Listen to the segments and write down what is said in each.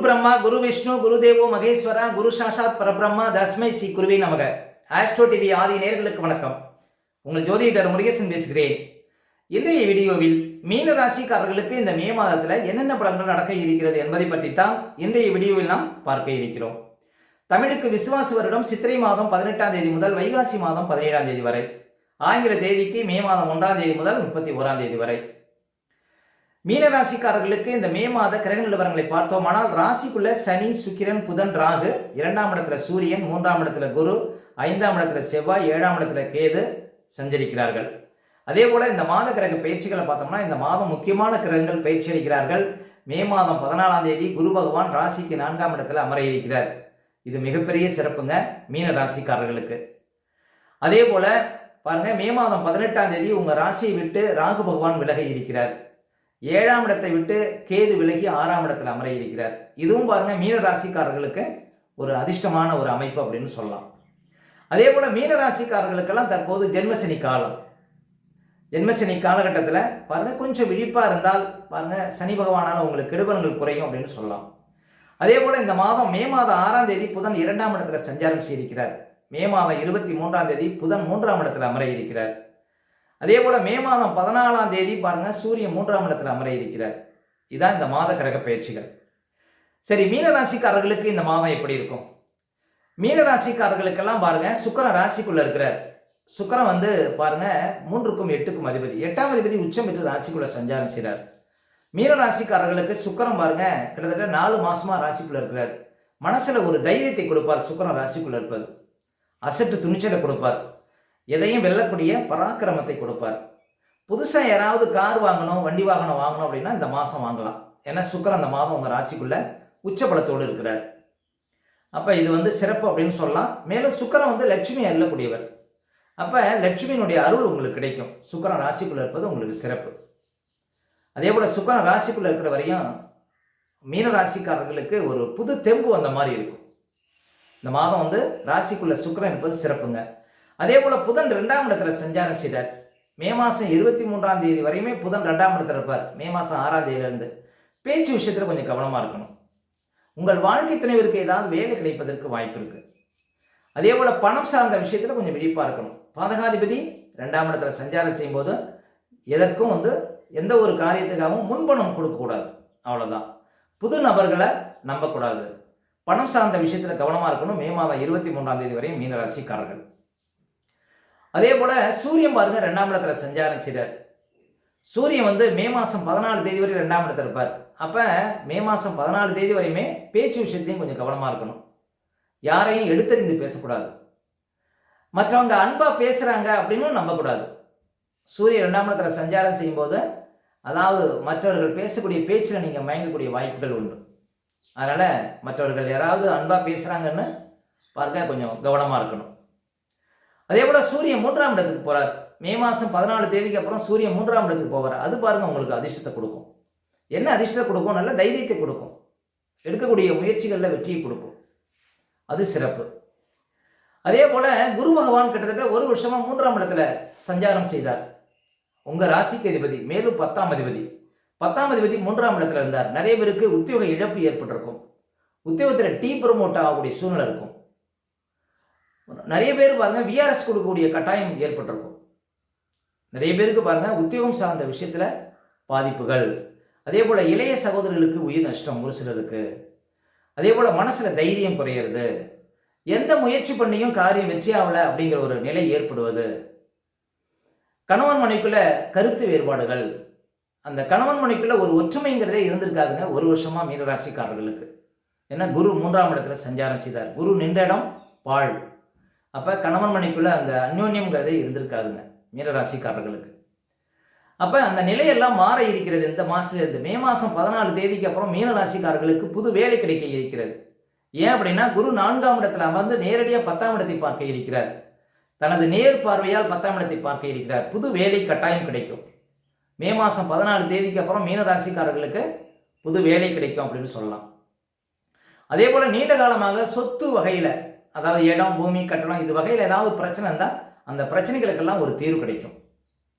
பிரம்மா குரு விஷ்ணு குரு தேவோ மகேஸ்வரா குரு சாஷாத் பரபிரம்மா தஸ்மை ஸ்ரீ குருவே நமக. ஆஸ்ட்ரோ டிவி ஆதி நேயர்களுக்கு வணக்கம். உங்கள் ஜோதிடர் முருகேசன் பேசுகிறேன். இன்றைய வீடியோவில் மீன ராசிக்காரர்களுக்கு இந்த மே மாதத்தில் என்னென்ன பலன்கள் நடக்க இருக்கிறது என்பதை பற்றித்தான் இன்றைய வீடியோவில் நாம் பார்க்க இருக்கிறோம். தமிழுக்கு விசுவாச வருடம் சித்திரை மாதம் 18ஆம் தேதி முதல் வைகாசி மாதம் 17ஆம் தேதி வரை, ஆங்கில தேதிக்கு மே மாதம் 1ஆம் தேதி முதல் 31ஆம் தேதி வரை. மீனராசிக்காரர்களுக்கு இந்த மே மாத கிரக நிலவரங்களை பார்த்தோமானால், ராசிக்குள்ள சனி, சுக்கிரன், புதன், ராகு, 2ஆம் இடத்துல சூரியன், 3ஆம் இடத்துல குரு, 5ஆம் இடத்துல செவ்வாய், 7ஆம் இடத்துல கேது சஞ்சரிக்கிறார்கள். அதே போல இந்த மாத கிரக பயிற்சிகளை பார்த்தோம்னா, இந்த மாதம் முக்கியமான கிரகங்கள் பயிற்சி அளிக்கிறார்கள். மே மாதம் 14ஆம் தேதி குரு பகவான் ராசிக்கு 4ஆம் இடத்துல அமர இருக்கிறார். இது மிகப்பெரிய சிறப்புங்க மீன ராசிக்காரர்களுக்கு. அதே போல பாருங்க, மே மாதம் 18ஆம் தேதி உங்க ராசியை விட்டு ராகு பகவான் விலக இருக்கிறார். 7ஆம் இடத்தை விட்டு கேது விலகி 6ஆம் இடத்துல அமர இருக்கிறார். இதுவும் பாருங்க மீன ராசிக்காரர்களுக்கு ஒரு அதிர்ஷ்டமான ஒரு அமைப்பு அப்படின்னு சொல்லலாம். அதே போல மீன ராசிக்காரர்களுக்கெல்லாம் தற்போது ஜென்மசனி காலம். ஜென்மசனி காலகட்டத்தில் பாருங்க கொஞ்சம் விழிப்பா இருந்தால் பாருங்க சனி பகவானால உங்களுக்கு கெடுபலங்கள் குறையும் அப்படின்னு சொல்லலாம். அதே போல இந்த மாதம் மே மாதம் 6ஆம் தேதி புதன் 2ஆம் இடத்துல சஞ்சாரம் செய்திருக்கிறார். மே மாதம் 23ஆம் தேதி புதன் 3ஆம் இடத்துல அமர இருக்கிறார். அதே போல மே மாதம் 14ஆம் தேதி பாருங்க சூரியன் 3ஆம் இடத்துல அமர இருக்கிறார். இதான் இந்த மாத கிரக பயிற்சிகள். சரி, மீனராசிக்காரர்களுக்கு இந்த மாதம் எப்படி இருக்கும்? மீனராசிக்காரர்களுக்கெல்லாம் பாருங்க சுக்கிரன் ராசிக்குள்ள இருக்கிறார். சுக்கிரன் பாருங்க 3க்கும் 8க்கும் அதிபதி, 8ஆம் அதிபதி உச்சம் பெற்று ராசிக்குள்ள சஞ்சாரம் செய்கிறார். மீனராசிக்காரர்களுக்கு சுக்கிரன் பாருங்க கிட்டத்தட்ட 4 மாசமா ராசிக்குள்ள இருக்கிறார். மனசுல ஒரு தைரியத்தை கொடுப்பார். சுக்கிரன் ராசிக்குள்ள இருப்பது அசட்டு துணிச்சலை கொடுப்பார். எதையும் வெல்லக்கூடிய பராக்கிரமத்தை கொடுப்பார். புதுசாக யாராவது கார் வாங்கணும், வண்டி வாகனம் வாங்கணும் அப்படின்னா இந்த மாதம் வாங்கலாம். ஏன்னா சுக்கிரன் அந்த மாதம் உங்கள் ராசிக்குள்ள உச்சபலத்தோடு இருக்கிறார். அப்போ இது சிறப்பு அப்படின்னு சொல்லலாம். மேலும் சுக்கிரன் லட்சுமி அருளக்கூடியவர். அப்போ லட்சுமியினுடைய அருள் உங்களுக்கு கிடைக்கும். சுக்கிரன் ராசிக்குள்ள இருப்பது உங்களுக்கு சிறப்பு. அதே போல் சுக்கிரன் ராசிக்குள்ள இருக்கிற வரையும் மீன ராசிக்காரர்களுக்கு ஒரு புது தெம்பு வந்த மாதிரி இருக்கும். இந்த மாதம் ராசிக்குள்ள சுக்கிரன் இருப்பது சிறப்புங்க. அதே போல புதன் 2ஆம் இடத்துல சஞ்சாரம் செய்தார். மே மாதம் 23ஆம் தேதி வரையுமே புதன் 2ஆம் இடத்துல இருப்பார். மே மாதம் 6ஆம் தேதியிலிருந்து பேச்சு விஷயத்தில் கொஞ்சம் கவனமாக இருக்கணும். உங்கள் வாழ்க்கை துணைவிற்கு ஏதாவது வேலை கிடைப்பதற்கு வாய்ப்பு இருக்கு. அதே போல பணம் சார்ந்த விஷயத்தில் கொஞ்சம் விழிப்பாக இருக்கணும். பாதகாதிபதி 2ஆம் இடத்துல சஞ்சாரம் செய்யும் போது எதற்கும் எந்த ஒரு காரியத்துக்காகவும் முன்பணம் கொடுக்கக்கூடாது. அவ்வளோதான். புது நபர்களை நம்பக்கூடாது. பணம் சார்ந்த விஷயத்தில் கவனமாக இருக்கணும். மே மாதம் 23ஆம் தேதி வரையும் மீனராசிக்காரர்கள். அதே போல சூரியன் பாருங்க 2ஆம் இடத்துல சஞ்சாரம் செய்கிறார். சூரியன் மே மாதம் 14 தேதி வரை 2ஆம் இடத்துல இருப்பார். அப்ப மே மாதம் 14 தேதி வரையுமே பேச்சு விஷயத்தையும் கொஞ்சம் கவனமா இருக்கணும். யாரையும் எடுத்தறிந்து பேசக்கூடாது. மற்றவங்க அன்பா பேசுறாங்க அப்படின்னு நம்பக்கூடாது. சூரியன் 2ஆம் இடத்துல சஞ்சாரம் செய்யும் போது அதாவது மற்றவர்கள் பேசக்கூடிய பேச்சில் நீங்க மயங்கக்கூடிய வாய்ப்புகள் உண்டு. அதனால மற்றவர்கள் யாராவது அன்பா பேசுறாங்கன்னு பார்க்க கொஞ்சம் கவனமா இருக்கணும். அதே போல சூரியன் 3ஆம் இடத்துக்கு போறார். மே மாதம் 14 தேதிக்கு அப்புறம் சூரியன் 3ஆம் இடத்துக்கு போவார். அது பாருங்க உங்களுக்கு அதிர்ஷ்டத்தை கொடுக்கும். என்ன அதிர்ஷ்டத்தை கொடுக்கும்? நல்ல தைரியத்தை கொடுக்கும். எடுக்கக்கூடிய முயற்சிகளில் வெற்றியை கொடுக்கும். அது சிறப்பு. அதே போல குரு பகவான் கிட்டத்தட்ட 1 வருஷமா 3ஆம் இடத்துல சஞ்சாரம் செய்தார். உங்க ராசிக்கு அதிபதி, மேலும் 10ஆம் அதிபதி. 10ஆம் அதிபதி 3ஆம் இடத்துல இருந்தார். நிறைய பேருக்கு உத்தியோக இழப்பு ஏற்பட்டிருக்கும். உத்தியோகத்தில் ப்ரமோட் ஆகக்கூடிய சூழ்நிலை இருக்கும். நிறைய பேர் பாருங்க விஆர்எஸ் கொடுக்கக்கூடிய கட்டாயம் ஏற்பட்டிருக்கும். நிறைய பேருக்கு பாருங்க உத்தியோகம் சார்ந்த விஷயத்துல பாதிப்புகள். அதே போல இளைய சகோதரர்களுக்கு உயிர் நஷ்டம் ஒரு சிலருக்கு. அதே போல மனசுல தைரியம் குறையிறது. எந்த முயற்சி பண்ணியும் காரியம் வெற்றியாகல அப்படிங்கிற ஒரு நிலை ஏற்படுவது. கணவன் மனைக்குள்ள கருத்து வேறுபாடுகள். அந்த கணவன் மனைக்குள்ள ஒரு ஒற்றுமைங்கிறதே இருந்திருக்காதுங்க 1 வருஷமா மீனராசிக்காரர்களுக்கு. ஏன்னா குரு 3ஆம் இடத்துல சஞ்சாரம் செய்தார். குரு நின்ற இடம் பாழ். அப்போ கணவன் மனைக்குள்ள அந்த அந்யோன்யம்ங்கிறதே இருந்திருக்காதுங்க மீனராசிக்காரர்களுக்கு. அப்போ அந்த நிலையெல்லாம் மாற இருக்கிறது இந்த மாதத்திலிருந்து. மே மாதம் 14 தேதிக்கு அப்புறம் மீனராசிக்காரர்களுக்கு புது வேலை கிடைக்க இருக்கிறது. ஏன் அப்படின்னா குரு 4ஆம் இடத்துல அமர்ந்து நேரடியாக 10ஆம் இடத்தை பார்க்க இருக்கிறார். தனது நேர் பார்வையால் 10ஆம் இடத்தை பார்க்க இருக்கிறார். புது வேலை கட்டாயம் கிடைக்கும். மே மாதம் 14 தேதிக்கு அப்புறம் மீனராசிக்காரர்களுக்கு புது வேலை கிடைக்கும் அப்படின்னு சொல்லலாம். அதே போல நீண்ட காலமாக சொத்து வகையில், அதாவது இடம், பூமி, கட்டணம் இது வகையில் ஏதாவது பிரச்சனை இருந்தால் அந்த பிரச்சனைகளுக்கெல்லாம் ஒரு தீர்வு கிடைக்கும்.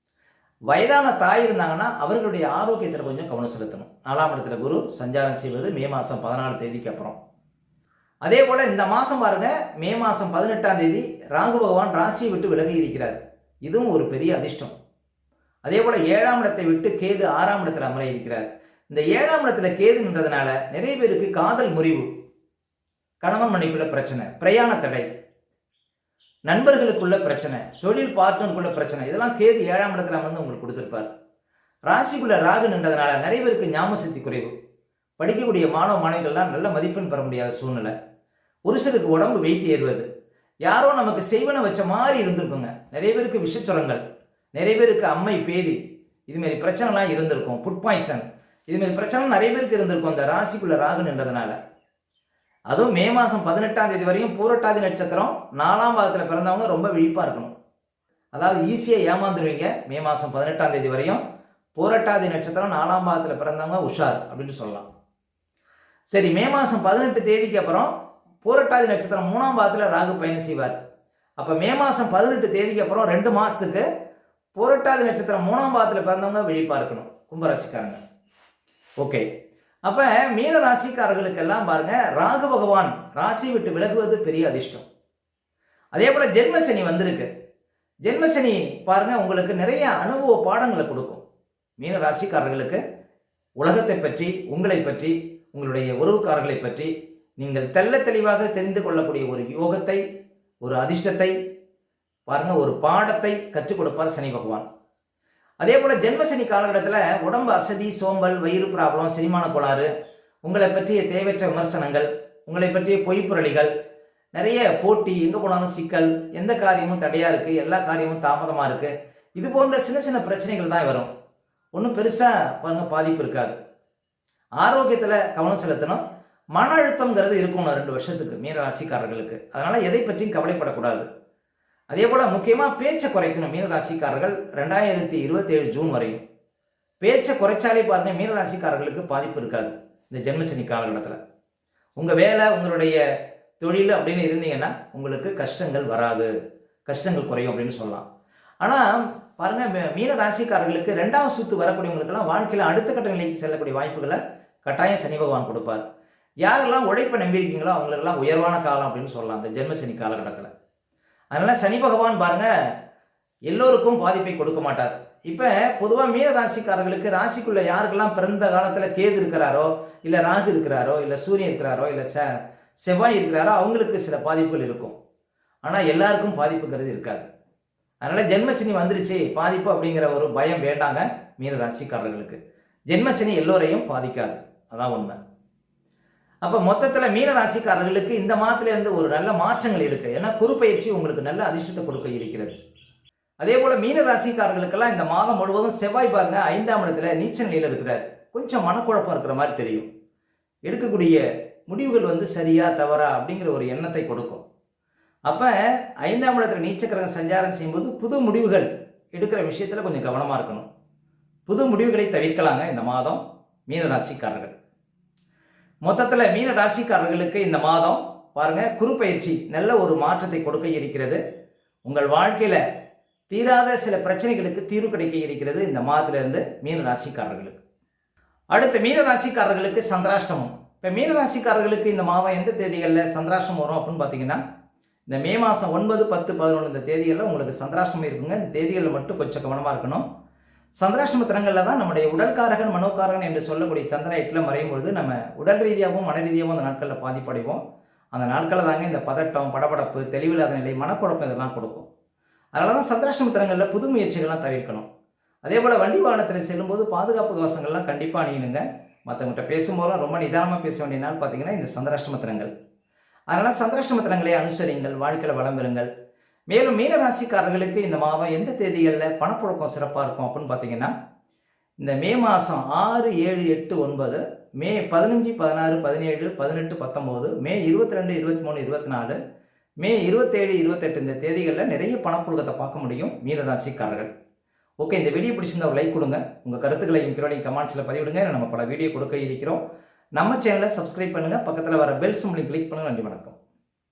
வயதான தாய் இருந்தாங்கன்னா அவர்களுடைய ஆரோக்கியத்தில் கொஞ்சம் கவனம் செலுத்தணும். 4ஆம் இடத்துல குரு சஞ்சாரம் செய்வது மே மாதம் 14 தேதிக்கு அப்புறம். அதே போல் இந்த மாதம் பாருங்க, மே மாதம் 18ஆம் தேதி ராகு பகவான் ராசியை விட்டு விலகி இருக்கிறார். இதுவும் ஒரு பெரிய அதிர்ஷ்டம். அதே போல் 7ஆம் இடத்தை விட்டு கேது 6ஆம் இடத்தில் அமர இருக்கிறார். இந்த 7ஆம் இடத்துல கேதுன்றதுனால நிறைய பேருக்கு காதல் முறிவு, கணவன் மனைவிக்குள்ள பிரச்சனை, பிரயாண தடை, நண்பர்களுக்குள்ள பிரச்சனை, தொழில் பார்ட்னருக்குள்ள பிரச்சனை, இதெல்லாம் கேது 7ஆம் இடத்துல வந்து உங்களுக்கு கொடுத்துருப்பார். ராசிக்குள்ள ராகு நின்றதுனால நிறைய பேருக்கு ஞாபக சக்தி குறைவு, படிக்கக்கூடிய மாணவ மாணவிகள்லாம் நல்ல மதிப்பெண் பெற முடியாத சூழ்நிலை, ஒரு சிலருக்கு உடம்பு வெயிட் ஏறுவது, யாரோ நமக்கு செய்வன வச்ச மாதிரி இருந்திருக்குங்க. நிறைய பேருக்கு விஷச்சுரங்கள், நிறைய பேருக்கு அம்மை பேதி, இதுமாரி பிரச்சனைலாம் இருந்திருக்கும். ஃபுட் பாய்சன், இதுமாரி பிரச்சனை நிறைய பேருக்கு இருந்திருக்கும் இந்த ராசிக்குள்ள ராகு நின்றதுனால. அதுவும் மே மாதம் 18ஆம் தேதி வரையும் பூரட்டாதி நட்சத்திரம் 4ஆம் பாகத்தில் பிறந்தவங்க ரொம்ப விழிப்பாக இருக்கணும். அதாவது ஈஸியாக ஏமாந்துருவீங்க. மே மாதம் 18ஆம் தேதி வரையும் பூரட்டாதி நட்சத்திரம் 4ஆம் பாகத்தில் பிறந்தவங்க உஷார் அப்படின்னு சொல்லலாம். சரி, மே மாதம் 18 தேதிக்கு அப்புறம் பூரட்டாதி நட்சத்திரம் 3ஆம் பாகத்தில் ராகு பயணம் செய்வார். அப்போ மே மாதம் 18 தேதிக்கு அப்புறம் 2 மாதத்துக்கு பூரட்டாதி நட்சத்திரம் 3ஆம் பாகத்தில் பிறந்தவங்க விழிப்பாக இருக்கணும், கும்பராசிக்காரங்க. ஓகே, அப்போ மீன ராசிக்காரர்களுக்கெல்லாம் பாருங்க, ராகு பகவான் ராசி விட்டு விலகுவது பெரிய அதிர்ஷ்டம். அதே போல் ஜென்மசனி வந்திருக்கு. ஜென்மசனி பாருங்க உங்களுக்கு நிறைய அனுபவ பாடங்களை கொடுக்கும். மீன ராசிக்காரர்களுக்கு உலகத்தை பற்றி, உங்களை பற்றி, உங்களுடைய உறவுக்காரர்களை பற்றி நீங்கள் தெள்ள தெளிவாக தெரிந்து கொள்ளக்கூடிய ஒரு யோகத்தை, ஒரு அதிர்ஷ்டத்தை பாருங்க, ஒரு பாடத்தை கற்றுக் கொடுப்பார் சனி பகவான். அதே போல் ஜென்மசனி காலகட்டத்தில் உடம்பு அசதி, சோம்பல், வயிறு ப்ராப்ளம், செரிமான கோளாறு, உங்களை பற்றிய தேவையற்ற விமர்சனங்கள், உங்களை பற்றிய பொய்ப்புரளிகள், நிறைய போட்டி, எங்கே போனாலும் சிக்கல், எந்த காரியமும் தடையாக இருக்குது, எல்லா காரியமும் தாமதமாக இருக்குது, இது போன்ற சின்ன சின்ன பிரச்சனைகள் தான் வரும். ஒன்றும் பெருசாக பாருங்க பாதிப்பு இருக்காது. ஆரோக்கியத்தில் கவனம் செலுத்தணும். மன அழுத்தங்கிறது இருக்கணும் 2 வருஷத்துக்கு மீன ராசிக்காரர்களுக்கு. அதனால் எதை பற்றியும் கவலைப்படக்கூடாது. அதே போல் முக்கியமாக பேச்சை குறைக்கணும் மீனராசிக்காரர்கள். 2027 ஜூன் வரையும் பேச்சை குறைச்சாலே பாருங்க, மீனராசிக்காரர்களுக்கு பாதிப்பு இருக்காது இந்த ஜென்மசனி காலகட்டத்தில். உங்கள் வேலை, உங்களுடைய தொழில் அப்படின்னு இருந்தீங்கன்னா உங்களுக்கு கஷ்டங்கள் வராது, கஷ்டங்கள் குறையும் அப்படின்னு சொல்லலாம். ஆனால் பாருங்க, மீன ராசிக்காரர்களுக்கு 2ஆம் சுத்து வரக்கூடியவங்களுக்கெல்லாம் வாழ்க்கையில் அடுத்த கட்ட நிலைக்கு செல்லக்கூடிய வாய்ப்புகளை கட்டாயம் சனி பகவான் கொடுப்பார். யாரெல்லாம் உழைப்பை நம்பியிருக்கீங்களோ அவங்களுக்கெல்லாம் உயர்வான காலம் அப்படின்னு சொல்லலாம் இந்த ஜென்மசனி காலகட்டத்தில். அதனால் சனி பகவான் பாருங்க எல்லோருக்கும் பாதிப்பை கொடுக்க மாட்டார். இப்போ பொதுவாக மீன ராசிக்காரர்களுக்கு ராசிக்குள்ள யாருக்கெல்லாம் பிறந்த காலத்தில் கேது இருக்கிறாரோ, இல்லை ராகு இருக்கிறாரோ, இல்லை சூரியன் இருக்கிறாரோ, இல்லை செவ்வாய் இருக்கிறாரோ அவங்களுக்கு சில பாதிப்புகள் இருக்கும். ஆனால் எல்லாருக்கும் பாதிப்புங்கிறது இருக்காது. அதனால் ஜென்மசனி வந்துருச்சு பாதிப்பு அப்படிங்கிற ஒரு பயம் வேண்டாங்க மீன ராசிக்காரர்களுக்கு. ஜென்மசனி எல்லோரையும் பாதிக்காது, அதான் உண்மை. அப்போ மொத்தத்தில் மீன ராசிக்காரர்களுக்கு இந்த மாதத்துலேருந்து ஒரு நல்ல மாற்றங்கள் இருக்குது. ஏன்னா குரு பயிற்சி உங்களுக்கு நல்ல அதிர்ஷ்டத்தை கொடுக்க இருக்கிறது. அதே போல் மீன ராசிக்காரர்களுக்கெல்லாம் இந்த மாதம் முழுவதும் செவ்வாய் பாருங்க 5ஆம் இடத்துல நீச்ச நிலையில் இருக்கிறார். கொஞ்சம் மனக்குழப்பம் இருக்கிற மாதிரி தெரியும். எடுக்கக்கூடிய முடிவுகள் வந்து சரியா தவறா அப்படிங்கிற ஒரு எண்ணத்தை கொடுக்கும். அப்போ 5ஆம் இடத்துல நீச்ச கிரகம் சஞ்சாரம் செய்யும்போது புது முடிவுகள் எடுக்கிற விஷயத்தில் கொஞ்சம் கவனமாக இருக்கணும். புது முடிவுகளை தவிர்க்கலாங்க இந்த மாதம் மீன ராசிக்காரர்கள். மொத்தத்தில் மீன ராசிக்காரர்களுக்கு இந்த மாதம் பாருங்க குரு பயிற்சி நல்ல ஒரு மாற்றத்தை கொடுக்க இருக்கிறது. உங்கள் வாழ்க்கையில் தீராத சில பிரச்சனைகளுக்கு தீர்வு கிடைக்க இருக்கிறது இந்த மாதத்திலிருந்து மீன ராசிக்காரர்களுக்கு. அடுத்து மீன ராசிக்காரர்களுக்கு சந்திராஷ்டமம். இப்போ மீன ராசிக்காரர்களுக்கு இந்த மாதம் எந்த தேதிகளில் சந்திராஷ்டமம் வரும் அப்படின்னு பார்த்தீங்கன்னா, இந்த மே மாதம் 9, 10, 11 இந்த தேதிகளில் உங்களுக்கு சந்திராஷ்டமம் இருக்குங்க. இந்த தேதிகளில் மட்டும் கொஞ்சம் கவனமாக இருக்கணும். சந்திராஷ்டம தினங்களில் தான் நம்முடைய உடல்காரகன் மனோகாரகன் என்று சொல்லக்கூடிய சந்திரன் 8ல் மறையும் பொழுது நம்ம உடல் ரீதியாகவும் மன ரீதியாகவும் அந்த நாட்களில் பாதிப்படைவோம். அந்த நாட்களில் தாங்க இந்த பதட்டம், படபடப்பு, தெளிவில்லாத நிலை, மனக்குழப்பம் இதெல்லாம் கொடுக்கும். அதனால தான் சந்திராஷ்டம தினங்களில் புது முயற்சிகள்லாம் தவிர்க்கணும். அதே போல் வண்டி வாகனத்தில் செல்லும்போது பாதுகாப்பு கவசங்கள்லாம் கண்டிப்பாக அணியணுங்க. மற்றவங்கள்ட்ட பேசும்போதெல்லாம் ரொம்ப நிதானமாக பேச வேண்டிய நாள் பார்த்தீங்கன்னா இந்த சந்திராஷ்டம தினங்கள். அதனால் சந்திராஷ்டம தினங்களை அனுசரிங்கள், வாழ்க்கையில் வளம் பெறுங்கள். மேலும் மீன ராசிக்காரர்களுக்கு இந்த மாதம் எந்த தேதிகளில் பணப்புழக்கம் சிறப்பாக இருக்கும் அப்படின்னு பார்த்தீங்கன்னா, இந்த மே மாதம் 6, 7, 8, 9, மே 15, 16, 17, 18, 19, மே 22, 23, 24, மே 27, 28 இந்த தேதிகளில் நிறைய பணப்புழக்கத்தை பார்க்க முடியும் மீன ராசிக்காரர்கள். ஓகே, இந்த வீடியோ பிடிச்சிருந்தா ஒரு லைக் கொடுங்க. உங்கள் கருத்துக்களையும் கீழே கமெண்ட்ஸில் பதிவிடுங்க. நம்ம பல வீடியோ கொடுக்க இருக்கிறோம். நம்ம சேனலை சப்ஸ்கிரைப் பண்ணுங்கள். பக்கத்தில் வர பெல் சிம்பலை கிளிக் பண்ணுங்கள். நன்றி, வணக்கம்.